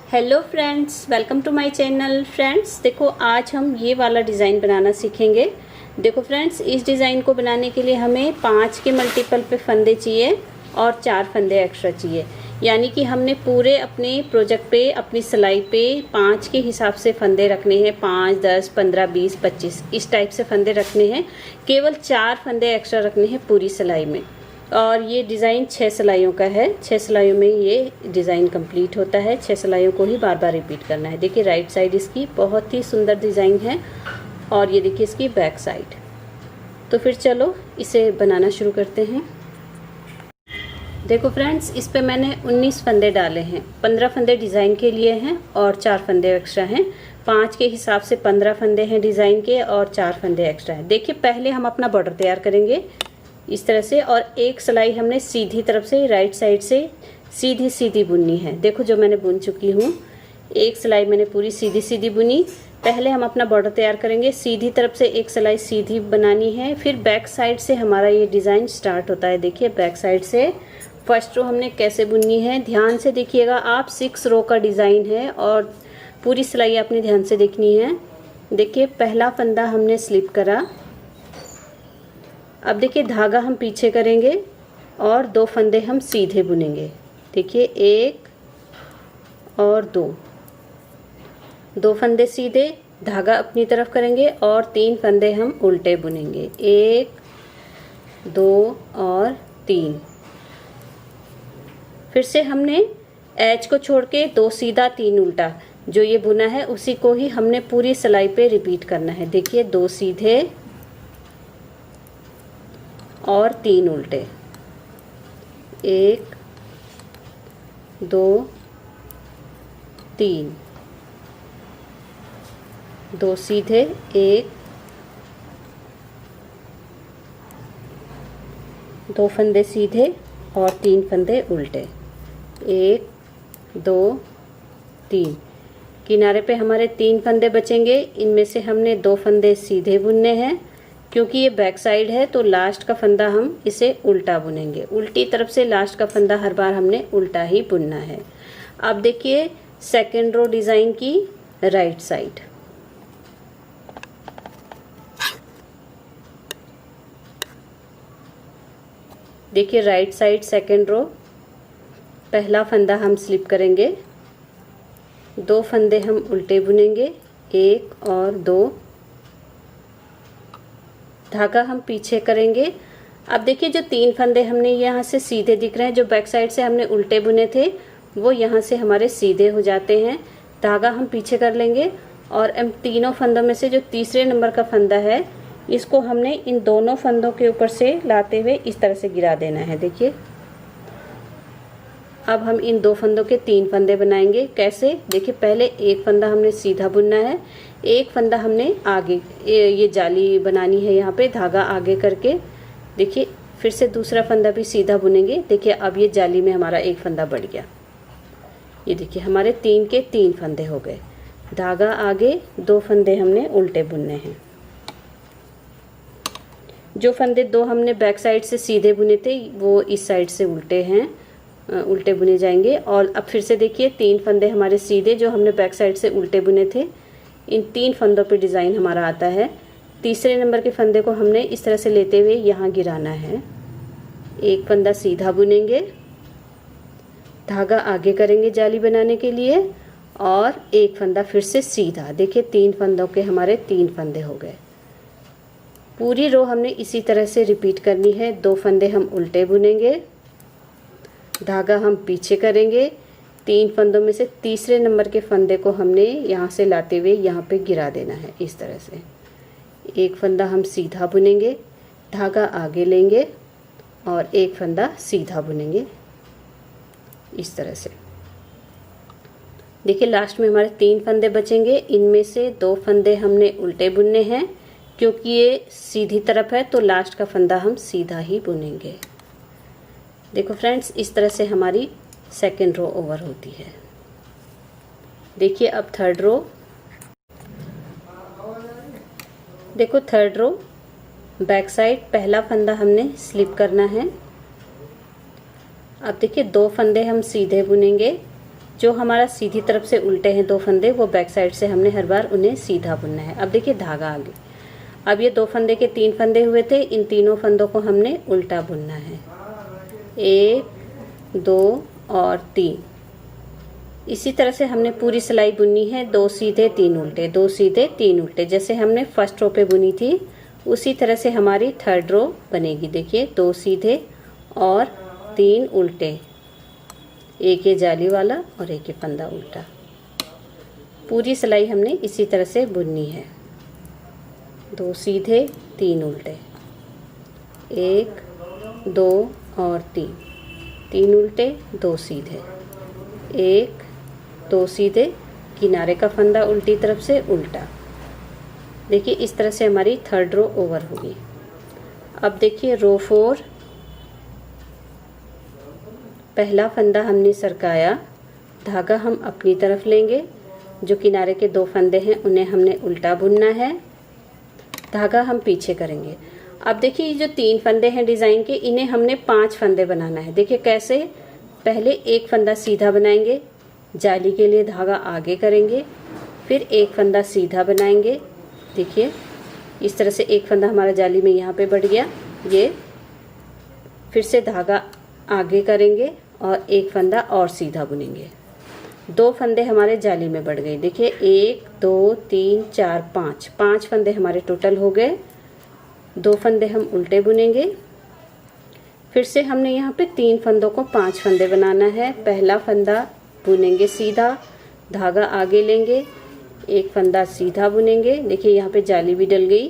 Hello friends, welcome to my channel. Friends देखो, आज हम ये वाला डिज़ाइन बनाना सीखेंगे। देखो फ्रेंड्स, इस डिज़ाइन को बनाने के लिए हमें 5 के मल्टीपल पे फंदे चाहिए और 4 फंदे एक्स्ट्रा चाहिए। यानी कि हमने पूरे अपने प्रोजेक्ट पे, अपनी सिलाई पे 5 के हिसाब से फंदे रखने हैं। 5, 10, 15, 20, 25 इस टाइप से फंदे रखने हैं। केवल 4 फंदे एक्स्ट्रा रखने हैं पूरी सिलाई में। और ये डिज़ाइन 6 सिलाइयों का है। 6 सिलाइयों में ये डिज़ाइन कंप्लीट होता है। 6 सिलाइयों को ही बार बार रिपीट करना है। देखिए राइट साइड इसकी बहुत ही सुंदर डिज़ाइन है और ये देखिए इसकी बैक साइड। तो फिर चलो इसे बनाना शुरू करते हैं। देखो फ्रेंड्स, इस पे मैंने 19 फंदे डाले हैं। 15 फंदे डिज़ाइन के लिए हैं और 4 फंदे एक्स्ट्रा हैं। 5 के हिसाब से 15 फंदे हैं डिज़ाइन के और 4 फंदे एक्स्ट्रा हैं। देखिए पहले हम अपना बॉर्डर तैयार करेंगे इस तरह से, और एक सिलाई हमने सीधी तरफ से राइट साइड से सीधी सीधी बुननी है। देखो जो मैंने बुन चुकी हूँ, एक सिलाई मैंने पूरी सीधी सीधी बुनी। पहले हम अपना बॉर्डर तैयार करेंगे। सीधी तरफ से एक सिलाई सीधी बनानी है, फिर बैक साइड से हमारा ये डिज़ाइन स्टार्ट होता है। देखिए बैक साइड से फर्स्ट रो हमने कैसे बुननी है, ध्यान से देखिएगा आप। 6 रो का डिज़ाइन है और पूरी सिलाई आपने ध्यान से देखनी है। देखिए पहला फंदा हमने स्लिप करा। अब देखिए धागा हम पीछे करेंगे और 2 फंदे हम सीधे बुनेंगे। देखिए 1 और 2 फंदे सीधे, धागा अपनी तरफ करेंगे और 3 फंदे हम उल्टे बुनेंगे। 1, 2 और 3। फिर से हमने एज को छोड़ के 2 सीधा 3 उल्टा जो ये बुना है उसी को ही हमने पूरी सिलाई पे रिपीट करना है। देखिए 2 सीधे और 3 उल्टे। 1, 2, 3। 2 सीधे, 1, 2 फंदे सीधे और 3 फंदे उल्टे। 1, 2, 3। किनारे पे हमारे 3 फंदे बचेंगे। इनमें से हमने 2 फंदे सीधे बुनने हैं। क्योंकि ये बैक साइड है तो लास्ट का फंदा हम इसे उल्टा बुनेंगे। उल्टी तरफ से लास्ट का फंदा हर बार हमने उल्टा ही बुनना है। अब देखिए सेकेंड रो डिज़ाइन की राइट साइड। देखिए राइट साइड सेकेंड रो, पहला फंदा हम स्लिप करेंगे। 2 फंदे हम उल्टे बुनेंगे, 1 और 2। धागा हम पीछे करेंगे। अब देखिए जो 3 फंदे हमने यहाँ से सीधे दिख रहे हैं, जो बैक साइड से हमने उल्टे बुने थे वो यहाँ से हमारे सीधे हो जाते हैं। धागा हम पीछे कर लेंगे और इन तीनों फंदों में से जो तीसरे नंबर का फंदा है इसको हमने इन दोनों फंदों के ऊपर से लाते हुए इस तरह से गिरा देना है। देखिए अब हम इन 2 फंदों के 3 फंदे बनाएंगे। कैसे? देखिए पहले एक फंदा हमने सीधा बुनना है, एक फंदा हमने आगे, ये जाली बनानी है यहाँ पे धागा आगे करके। देखिए फिर से दूसरा फंदा भी सीधा बुनेंगे। देखिए अब ये जाली में हमारा एक फंदा बढ़ गया। ये देखिए हमारे 3 के 3 फंदे हो गए। धागा आगे, 2 फंदे हमने उल्टे बुनने हैं। जो फंदे 2 हमने बैक साइड से सीधे बुने थे वो इस साइड से उल्टे हैं, उल्टे बुने जाएंगे। और अब फिर से देखिए 3 फंदे हमारे सीधे जो हमने बैक साइड से उल्टे बुने थे, इन 3 फंदों पे डिज़ाइन हमारा आता है। तीसरे नंबर के फंदे को हमने इस तरह से लेते हुए यहाँ गिराना है। एक फंदा सीधा बुनेंगे, धागा आगे करेंगे जाली बनाने के लिए और एक फंदा फिर से सीधा। देखिए 3 फंदों के हमारे 3 फंदे हो गए। पूरी रो हमने इसी तरह से रिपीट करनी है। 2 फंदे हम उल्टे बुनेंगे, धागा हम पीछे करेंगे। 3 फंदों में से तीसरे नंबर के फंदे को हमने यहाँ से लाते हुए यहाँ पे गिरा देना है इस तरह से। एक फंदा हम सीधा बुनेंगे, धागा आगे लेंगे और एक फंदा सीधा बुनेंगे इस तरह से। देखिए लास्ट में हमारे 3 फंदे बचेंगे। इनमें से 2 फंदे हमने उल्टे बुनने हैं। क्योंकि ये सीधी तरफ है तो लास्ट का फंदा हम सीधा ही बुनेंगे। देखो फ्रेंड्स, इस तरह से हमारी सेकेंड रो ओवर होती है। देखिए अब थर्ड रो। देखो थर्ड रो बैक साइड, पहला फंदा हमने स्लिप करना है। अब देखिए 2 फंदे हम सीधे बुनेंगे, जो हमारा सीधी तरफ से उल्टे हैं 2 फंदे, वो बैक साइड से हमने हर बार उन्हें सीधा बुनना है। अब देखिए धागा आगे, अब ये 2 फंदे के 3 फंदे हुए थे, इन तीनों फंदों को हमने उल्टा बुनना है। 1 2 और 3। इसी तरह से हमने पूरी सिलाई बुननी है, 2 सीधे 3 उल्टे, 2 सीधे 3 उल्टे, जैसे हमने फर्स्ट रो पे बुनी थी उसी तरह से हमारी थर्ड रो बनेगी। देखिए 2 सीधे और 3 उल्टे, एक ये जाली वाला और एक ये फंदा उल्टा। पूरी सिलाई हमने इसी तरह से बुननी है। 2 सीधे 3 उल्टे, 1 2 और 3, 3 उल्टे 2 सीधे, 1 2 सीधे, किनारे का फंदा उल्टी तरफ से उल्टा। देखिए इस तरह से हमारी थर्ड रो ओवर होगी। अब देखिए रो 4, पहला फंदा हमने सरकाया, धागा हम अपनी तरफ लेंगे, जो किनारे के 2 फंदे हैं उन्हें हमने उल्टा बुनना है, धागा हम पीछे करेंगे। अब देखिए ये जो 3 फंदे हैं डिज़ाइन के, इन्हें हमने 5 फंदे बनाना है। देखिए कैसे, पहले एक फंदा सीधा बनाएंगे, जाली के लिए धागा आगे करेंगे, फिर एक फंदा सीधा बनाएंगे। देखिए इस तरह से एक फंदा हमारा जाली में यहाँ पे बढ़ गया, ये फिर से धागा आगे करेंगे और एक फंदा और सीधा बुनेंगे। 2 फंदे हमारे जाली में बढ़ गए। देखिए 1 2 3 4 5, 5 फंदे हमारे टोटल हो गए। 2 फंदे हम उल्टे बुनेंगे, फिर से हमने यहाँ पे 3 फंदों को 5 फंदे बनाना है। पहला फंदा बुनेंगे सीधा, धागा आगे लेंगे, एक फंदा सीधा बुनेंगे। देखिए यहाँ पे जाली भी डल गई,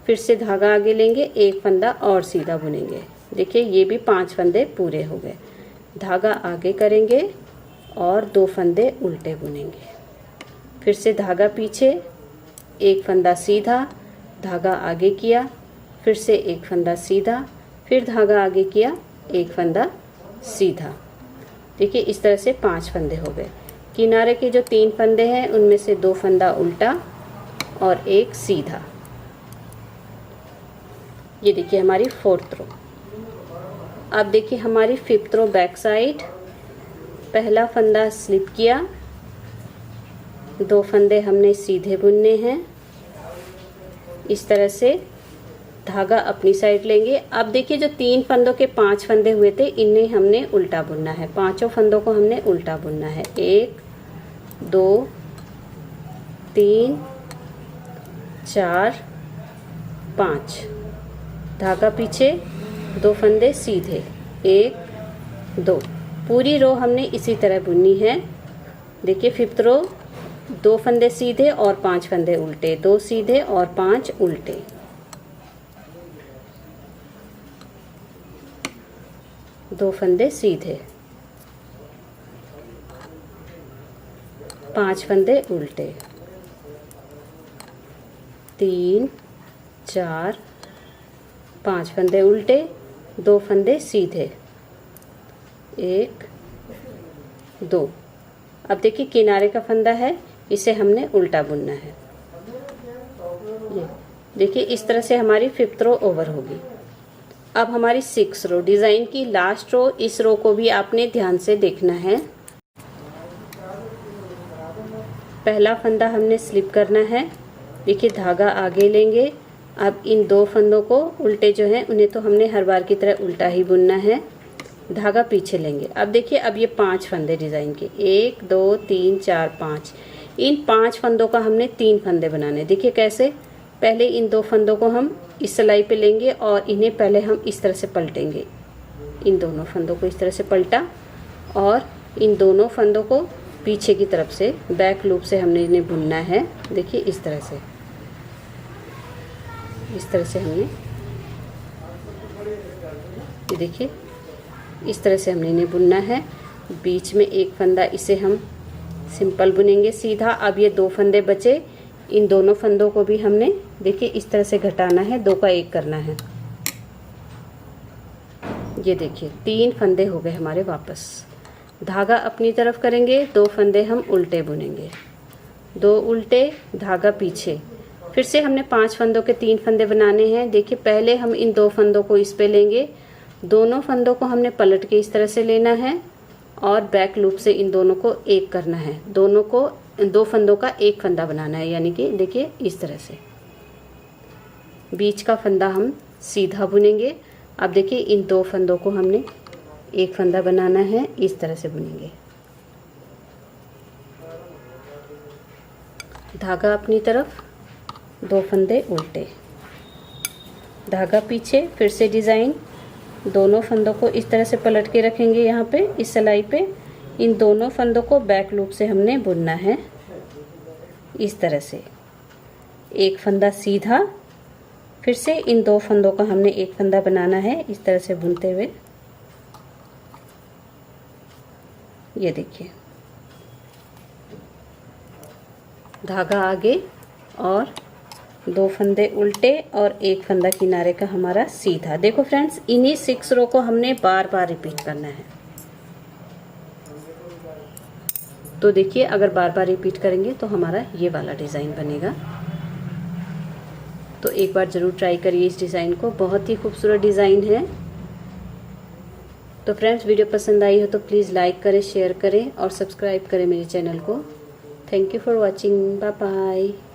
फिर से धागा आगे लेंगे, एक फंदा और सीधा बुनेंगे। देखिए ये भी 5 फंदे पूरे हो गए। धागा आगे करेंगे और 2 फंदे उल्टे बुनेंगे, फिर से धागा पीछे, एक फंदा सीधा, धागा आगे किया, फिर से एक फंदा सीधा, फिर धागा आगे किया, एक फंदा सीधा। देखिए इस तरह से 5 फंदे हो गए। किनारे के जो 3 फंदे हैं उनमें से 2 फंदा उल्टा और एक सीधा। ये देखिए हमारी 4th रो। अब देखिए हमारी 5th रो बैक साइड, पहला फंदा स्लिप किया, 2 फंदे हमने सीधे बुनने हैं। इस तरह से धागा अपनी साइड लेंगे। अब देखिए जो 3 फंदों के 5 फंदे हुए थे, इन्हें हमने उल्टा बुनना है। 5 फंदों को हमने उल्टा बुनना है। 1 2 3 4 5, धागा पीछे, 2 फंदे सीधे, 1 2। पूरी रो हमने इसी तरह बुननी है। देखिए 5th रो, 2 फंदे सीधे और 5 फंदे उल्टे, 2 सीधे और 5 उल्टे। दो फंदे सीधे, 5 फंदे उल्टे, 3 4 5 फंदे उल्टे, 2 फंदे सीधे, 1 2। अब देखिए किनारे का फंदा है, इसे हमने उल्टा बुनना है। ये देखिए इस तरह से हमारी 5th रो ओवर होगी। अब हमारी 6th रो, डिज़ाइन की लास्ट रो, इस रो को भी आपने ध्यान से देखना है। पहला फंदा हमने स्लिप करना है। देखिए धागा आगे लेंगे। अब इन 2 फंदों को उल्टे जो हैं उन्हें तो हमने हर बार की तरह उल्टा ही बुनना है, धागा पीछे लेंगे। अब देखिए अब ये 5 फंदे डिज़ाइन के, 1 2 3 4 5, इन 5 फंदों का हमने 3 फंदे बनाने। देखिए कैसे, पहले इन 2 फंदों को हम इस सिलाई पे लेंगे और इन्हें पहले हम इस तरह से पलटेंगे। इन दोनों फंदों को इस तरह से पलटा और इन दोनों फंदों को पीछे की तरफ से बैक लूप से हमने इन्हें बुनना है। देखिए इस तरह से, इस तरह से हमने, ये देखिए इस तरह से हमने इन्हें बुनना है। बीच में एक फंदा, इसे हम सिंपल बुनेंगे सीधा। अब ये 2 फंदे बचे, इन दोनों फंदों को भी हमने देखिए इस तरह से घटाना है, 2 का 1 करना है। ये देखिए 3 फंदे हो गए हमारे वापस। धागा अपनी तरफ करेंगे, 2 फंदे हम उल्टे बुनेंगे, 2 उल्टे, धागा पीछे। फिर से हमने 5 फंदों के 3 फंदे बनाने हैं। देखिए पहले हम इन 2 फंदों को इस पे लेंगे, दोनों फंदों को हमने पलट के इस तरह से लेना है और बैक लूप से इन दोनों को एक करना है। दोनों को, दो फंदों का एक फंदा बनाना है, यानी कि देखिए इस तरह से बीच का फंदा हम सीधा बुनेंगे। अब देखिए इन दो फंदों को हमने एक फंदा बनाना है, इस तरह से बुनेंगे। धागा अपनी तरफ, दो फंदे उल्टे, धागा पीछे, फिर से डिज़ाइन। दोनों फंदों को इस तरह से पलट के रखेंगे यहाँ पे इस सिलाई पे। इन दोनों फंदों को बैक लूप से हमने बुनना है इस तरह से। एक फंदा सीधा, फिर से इन दो फंदों का हमने एक फंदा बनाना है इस तरह से बुनते हुए। ये देखिए धागा आगे और दो फंदे उल्टे और एक फंदा किनारे का हमारा सीधा। देखो फ्रेंड्स, इन्हीं 6 रो को हमने बार बार रिपीट करना है। तो देखिए अगर बार बार रिपीट करेंगे तो हमारा ये वाला डिज़ाइन बनेगा। तो एक बार ज़रूर ट्राई करिए इस डिज़ाइन को, बहुत ही खूबसूरत डिज़ाइन है। तो फ्रेंड्स, वीडियो पसंद आई हो तो प्लीज़ लाइक करें, शेयर करें और सब्सक्राइब करें मेरे चैनल को। Thank you for watching, bye bye.